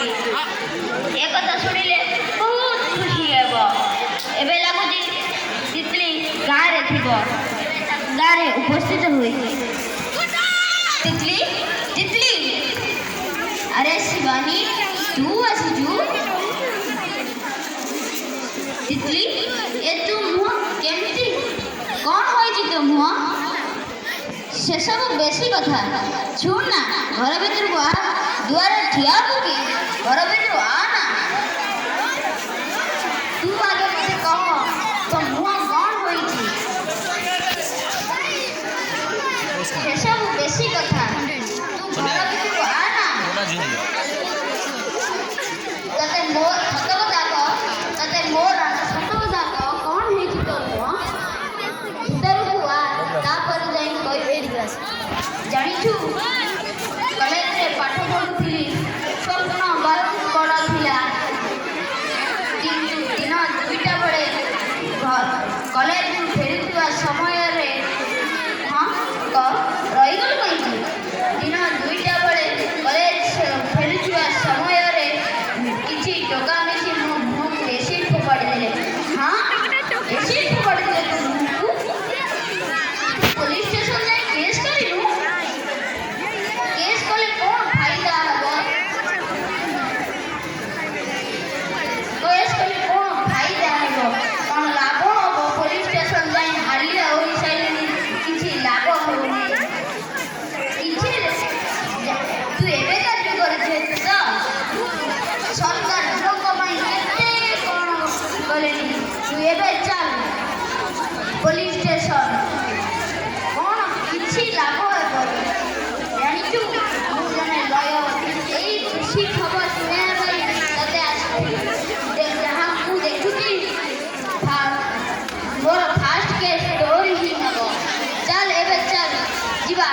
ଏ କଥା ଶୁଣିଲେ ବହୁତ ଖୁସି ହେବ। ଏବେ ଲାଗୁଛି ତିତଲି ଗାଁରେ ଥିବ, ଗାଁରେ ଉପସ୍ଥିତ ହୁଏ। ତିତଲି ତିତଲି, ଆରେ ଶିବାନୀ ତୁ ଆସିଛୁ? ତିତଲି ଏ ତୁ ମୁହଁ କେମିତି, କ'ଣ ହୋଇଛି ତୋ ମୁହଁ? ସେସବୁ ବେଶୀ କଥା, ଶୁଣ ନା, ଘର ଭିତରକୁ ଆ। ଦୁଆରେ ଠିଆ ହବୁ କି? ଘର ଭିତରୁ ଆ ନା। ତୁ ଆଗେ ମୋତେ କହ, ତୋ ମୁହଁ କ'ଣ ହୋଇଛି? ସେସବୁ ବେଶୀ କଥା, ତୁ ଘର ଭିତରକୁ ଆ ନା। ତତେ ମୋ ସତ କଥା କହ, ତତେ ମୋର ସତ କଥା କହ, କ'ଣ ହେଇଛି ତୋ ମୁହଁ? ଭିତରକୁ ଆ, ତାପରେ ଯାଇ କହିବି। ଜାଣିଛୁ, କଲେଜରେ ପାଠ ପଢ଼ୁଥିଲି, ସ୍ୱପ୍ନ ବହୁତ ବଡ଼ ଥିଲା। କିନ୍ତୁ ଦିନ 2ଟା ବେଳେ କଲେଜରୁ ଫେରୁଥିବା ସମୟରେ, ରହିଗଲୁ କାହିଁକି? ଦିନ 2ଟା ବେଳେ କଲେଜ ଫେରୁଥିବା ସମୟରେ କିଛି ଟଙ୍କା ମିଶି ମୋ ମୁହଁକୁ ଏସିଡ୍ ଫୋପାଡ଼ି ଦେଲେ। ଏସିଡ୍ ଫୋପାଡ଼ି ଦେଲେ ତୋ ମୁହଁକୁ? ପୋଲିସ ଷ୍ଟେସନ ଯାଇ କେସ୍ କରିଲୁ? କେସ୍ କଲେ କ'ଣ ଫାଇଦା ହେବ? କେସ୍ କଲେ କ'ଣ ଫାଇଦା ହେବ? କ'ଣ ଲାଭ ହେବ? ପୋଲିସ ଷ୍ଟେସନ ଯାଇ ହାଲିଆ ହୋଇସାରିଲେଣି, କିଛି ଲାଭ ହେଉନି। କିଛି ତୁ ଏବେକା ଯୁଗରେ ଯେହେତୁ ତ ସରକାର ଲୋକଙ୍କ ପାଇଁ କେତେ କ'ଣ କଲେଣି। ତୁ ଏବେ ଚାଲ ପୋଲିସ ଷ୍ଟେସନ, କ'ଣ କିଛି ଲାଭ ହେବ? ଜାଣିଛୁ, ମୁଁ ଜଣେ ଲୟର, ଏଇ ଖୁସି ଖବର ଶୁଣିବା ପାଇଁ ତତେ ଆସିଥିଲି। ଯାହା ମୁଁ ଦେଖୁଛି ମୋର ଫାଷ୍ଟ କେସ୍ ତୋରି ହିଁ ହେବ। ଚାଲ ଏବେ ଚାଲ ଯିବା।